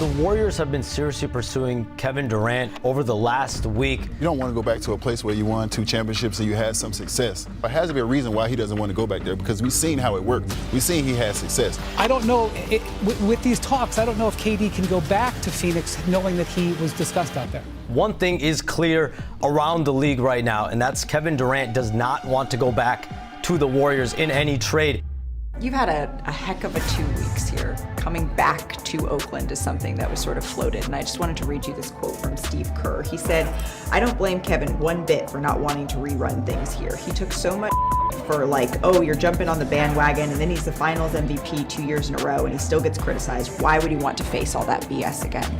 The Warriors have been seriously pursuing Kevin Durant over the last week. You don't want to go back to a place where you won 2 championships and you had some success. There has to be a reason why he doesn't want to go back there, because we've seen how it worked. We've seen he had success. I don't know, with these talks, I don't know if KD can go back to Phoenix knowing that he was discussed out there. One thing is clear around the league right now, and that's Kevin Durant does not want to go back to the Warriors in any trade. You've had a heck of a 2 weeks here. Coming back to Oakland is something that was sort of floated, and I just wanted to read you this quote from Steve Kerr. He said, "I don't blame Kevin one bit for not wanting to rerun things here. He took so much for like, oh, you're jumping on the bandwagon, and then he's the finals MVP 2 years in a row, and he still gets criticized. Why would he want to face all that BS again?"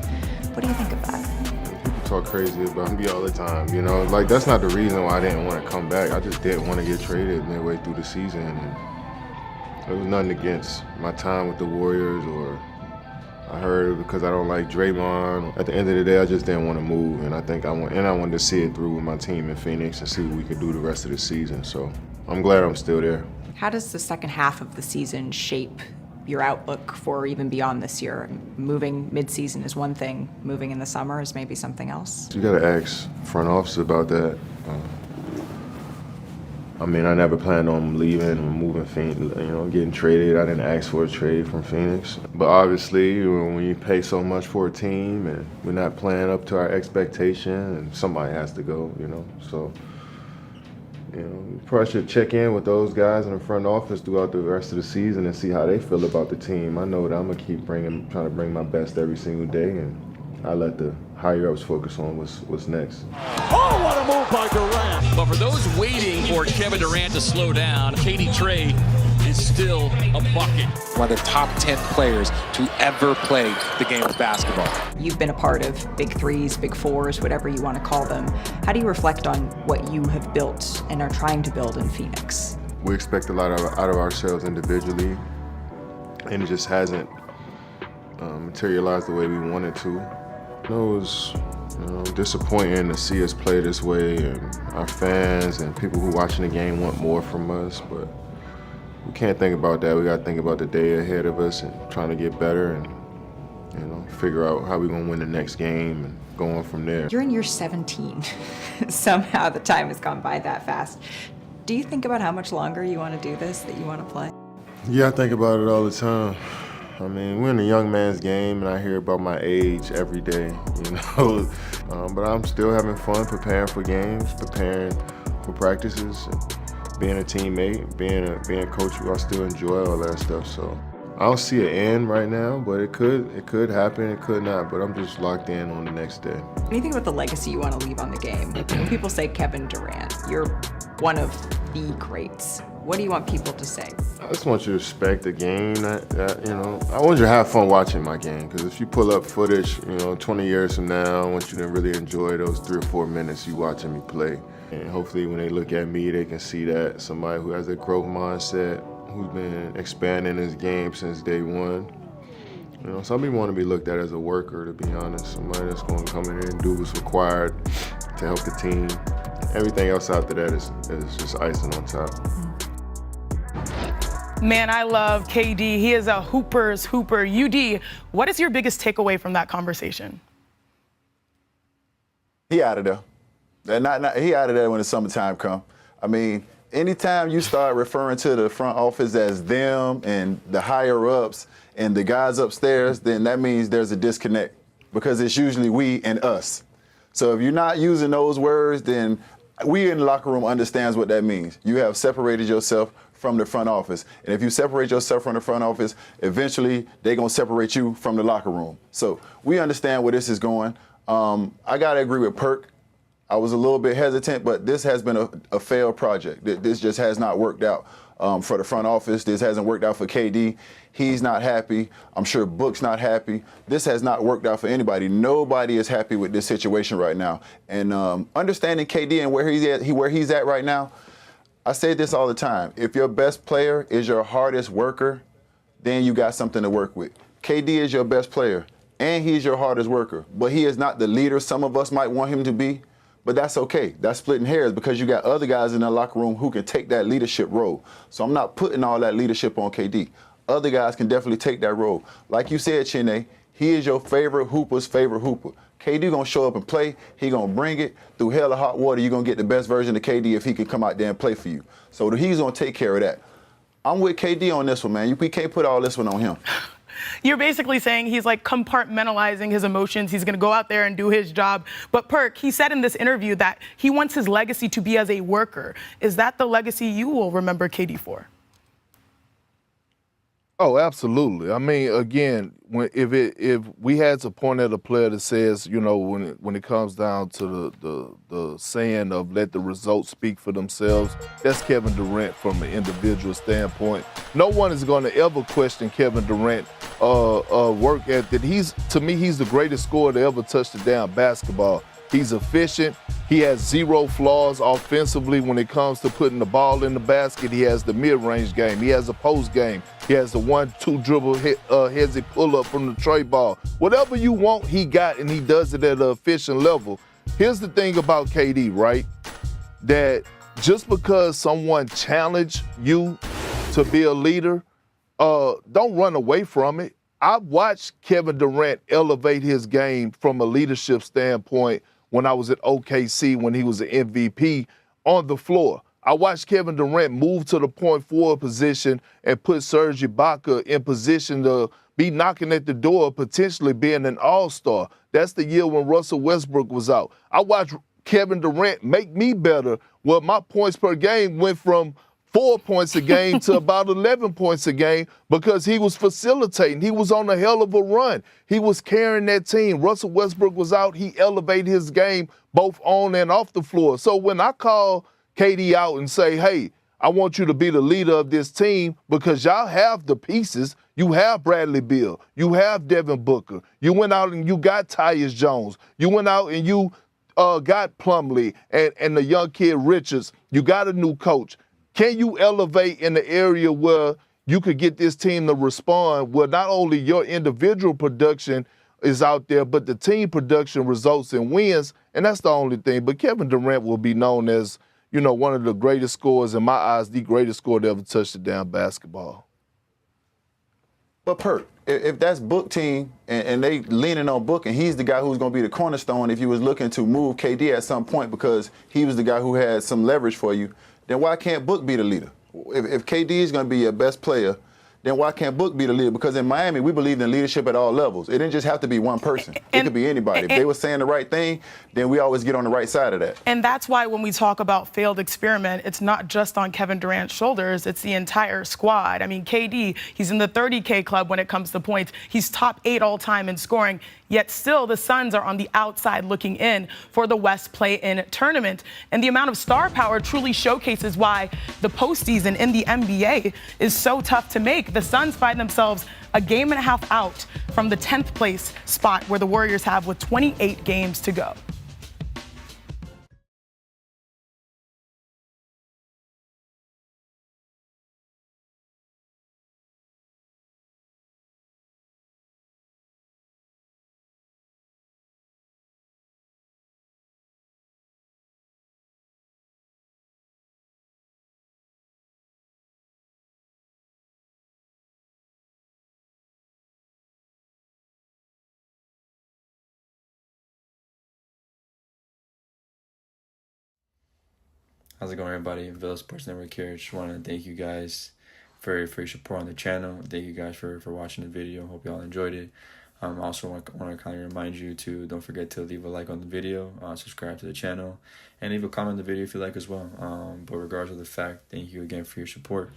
What do you think of that? People talk crazy about me all the time, you know? Like, that's not the reason why I didn't want to come back. I just didn't want to get traded midway through the season. And it was nothing against my time with the Warriors, or I heard because I don't like Draymond. At the end of the day, I just didn't want to move, and I wanted to see it through with my team in Phoenix and see what we could do the rest of the season. So I'm glad I'm still there. How does the second half of the season shape your outlook for even beyond this year? Moving mid-season is one thing. Moving in the summer is maybe something else. You got to ask front office about that. I mean, I never planned on leaving and moving, getting traded. I didn't ask for a trade from Phoenix. But obviously, when you pay so much for a team and we're not playing up to our expectation, and somebody has to go, So, you probably should check in with those guys in the front office throughout the rest of the season and see how they feel about the team. I know that I'm going to keep trying to bring my best every single day, and I let the higher-ups focus on what's next. Oh, what a move by Durant. But for those waiting for Kevin Durant to slow down, KD Trey is still a bucket. One of the top 10 players to ever play the game of basketball. You've been a part of big threes, big fours, whatever you want to call them. How do you reflect on what you have built and are trying to build in Phoenix? We expect a lot out of ourselves individually, and it just hasn't materialized the way we wanted to. It was disappointing to see us play this way, and our fans and people who are watching the game want more from us, but we can't think about that. We got to think about the day ahead of us and trying to get better and figure out how we're going to win the next game and go on from there. You're in year 17. Somehow the time has gone by that fast. Do you think about how much longer you want to do this, that you want to play? Yeah, I think about it all the time. I mean, we're in a young man's game, and I hear about my age every day, but I'm still having fun preparing for games, preparing for practices, and being a teammate, being a coach who I still enjoy all that stuff. So I don't see an end right now, but it could happen, it could not, but I'm just locked in on the next day. Anything about the legacy you want to leave on the game? When people say Kevin Durant, you're one of the greats. What do you want people to say? I just want you to respect the game. I want you to have fun watching my game, because if you pull up footage, 20 years from now, I want you to really enjoy those 3 or 4 minutes you watching me play. And hopefully when they look at me, they can see that somebody who has a growth mindset, who's been expanding his game since day one. Some people want to be looked at as a worker, to be honest. Somebody that's going to come in here and do what's required to help the team. Everything else after that is just icing on top. Man, I love KD. He is a hooper's hooper. UD, what is your biggest takeaway from that conversation? He out of there. He out of there when the summertime come. I mean, anytime you start referring to the front office as them and the higher ups and the guys upstairs, then that means there's a disconnect, because it's usually we and us. So if you're not using those words, then we in the locker room understands what that means. You have separated yourself from the front office. And if you separate yourself from the front office, eventually they're going to separate you from the locker room. So we understand where this is going. I got to agree with Perk. I was a little bit hesitant, but this has been a failed project. This just has not worked out for the front office. This hasn't worked out for KD. He's not happy. I'm sure Book's not happy. This has not worked out for anybody. Nobody is happy with this situation right now. And understanding KD and where he's at right now, I say this all the time. If your best player is your hardest worker, then you got something to work with. KD is your best player, and he's your hardest worker. But he is not the leader some of us might want him to be. But that's okay. That's splitting hairs, because you got other guys in the locker room who can take that leadership role. So I'm not putting all that leadership on KD. Other guys can definitely take that role. Like you said, Chiney, He is your favorite hooper's favorite hooper. KD gonna show up and play. He gonna bring it through hell or hot water. You're gonna get the best version of KD if he can come out there and play for you. So he's gonna take care of that. I'm with KD on this one, man. We can't put all this one on him. You're basically saying he's like compartmentalizing his emotions. He's going to go out there and do his job. But Perk, he said in this interview that he wants his legacy to be as a worker. Is that the legacy you will remember KD for? Oh, absolutely. I mean, again, if we had to point at a player that says, you know, when it comes down to the saying of let the results speak for themselves, that's Kevin Durant from an individual standpoint. No one is going to ever question Kevin Durant work ethic. To me, he's the greatest scorer to ever touch the damn basketball. He's efficient. He has zero flaws offensively when it comes to putting the ball in the basket. He has the mid-range game. He has a post game. He has the 1-2 dribble hezzy pull-up from the tray ball. Whatever you want, he got, and he does it at an efficient level. Here's the thing about KD, right? That just because someone challenged you to be a leader, don't run away from it. I've watched Kevin Durant elevate his game from a leadership standpoint when I was at OKC when he was an MVP on the floor. I watched Kevin Durant move to the point forward position and put Serge Ibaka in position to be knocking at the door of potentially being an all-star. That's the year when Russell Westbrook was out. I watched Kevin Durant make me better. Well, my points per game went from 4 points a game to about 11 points a game because he was facilitating. He was on a hell of a run. He was carrying that team. Russell Westbrook was out. He elevated his game both on and off the floor. So when I call KD out and say, hey, I want you to be the leader of this team because y'all have the pieces. You have Bradley Beal. You have Devin Booker. You went out and you got Tyus Jones. You went out and you got Plumlee and the young kid Richards. You got a new coach. Can you elevate in the area where you could get this team to respond where not only your individual production is out there, but the team production results in wins? And that's the only thing. But Kevin Durant will be known as, you know, one of the greatest scorers, in my eyes, the greatest scorer to ever touch the damn basketball. But Perk, if that's Book team and they leaning on Book and he's the guy who's going to be the cornerstone if you was looking to move KD at some point because he was the guy who had some leverage for you, then why can't Book be the leader? If KD is going to be your best player, then why can't Book be the leader? Because in Miami, we believe in leadership at all levels. It didn't just have to be one person. It could be anybody. If they were saying the right thing, then we always get on the right side of that. And that's why when we talk about failed experiment, it's not just on Kevin Durant's shoulders, it's the entire squad. I mean, KD, he's in the 30K club when it comes to points. He's top 8 all time in scoring, yet still the Suns are on the outside looking in for the West play-in tournament. And the amount of star power truly showcases why the postseason in the NBA is so tough to make. The Suns find themselves a game and a half out from the 10th place spot where the Warriors have with 28 games to go. How's it going, everybody? Villa Sports Network here. Just want to thank you guys for your support on the channel. Thank you guys for watching the video. Hope you all enjoyed it. Also want to kind of remind you to don't forget to leave a like on the video, subscribe to the channel, and leave a comment on the video if you like as well. But regardless of the fact, thank you again for your support,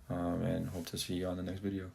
and hope to see you on the next video.